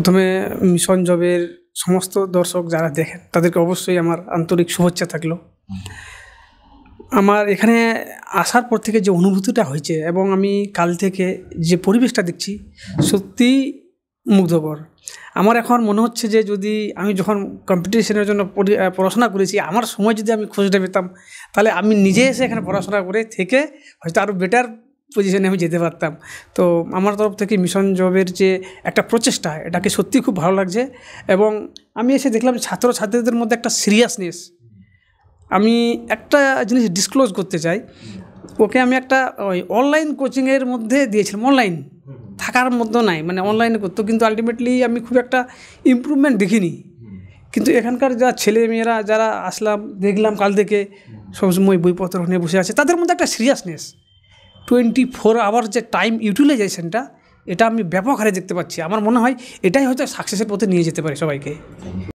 প্রথমে মিশন জবের সমস্ত দর্শক যারা দেখেন তাদেরকে অবশ্যই আমার আন্তরিক শুভেচ্ছা থাকলো। আমার এখানে আসার পর থেকে যে অনুভূতিটা হয়েছে এবং আমি কাল থেকে যে পরিবেশটা দেখছি সত্যিই মুগ্ধকর। আমার এখন মনে হচ্ছে যে যদি আমি যখন কম্পিটিশনের জন্য পড়াশোনা করেছি আমার সময় যদি আমি খোঁজটা পেতাম তাহলে আমি নিজে এসে এখানে পড়াশোনা করে থেকে হয়তো আরও বেটার পজিশনে আমি যেতে পারতাম। তো আমার তরফ থেকে মিশন জবের যে একটা প্রচেষ্টা এটাকে সত্যি খুব ভালো লাগছে এবং আমি এসে দেখলাম ছাত্রছাত্রীদের মধ্যে একটা সিরিয়াসনেস। আমি একটা জিনিস ডিসক্লোজ করতে চাই, ওকে আমি একটা ওই অনলাইন কোচিংয়ের মধ্যে দিয়েছিলাম, অনলাইন থাকার মধ্যে নাই, মানে অনলাইনে করতো, কিন্তু আলটিমেটলি আমি খুব একটা ইমপ্রুভমেন্ট দেখিনি। কিন্তু এখানকার যা ছেলে মেয়েরা যারা আসলাম দেখলাম কাল থেকে সবসময় বইপত্র নিয়ে বসে আছে, তাদের মধ্যে একটা সিরিয়াসনেস, 24 আওয়ার যে টাইম ইউটিলাইজেশনটা এটা আমি ব্যাপক হারে দেখতে পাচ্ছি। আমার মনে হয় এটাই হয়তো সাকসেসের পথে নিয়ে যেতে পারে সবাইকে।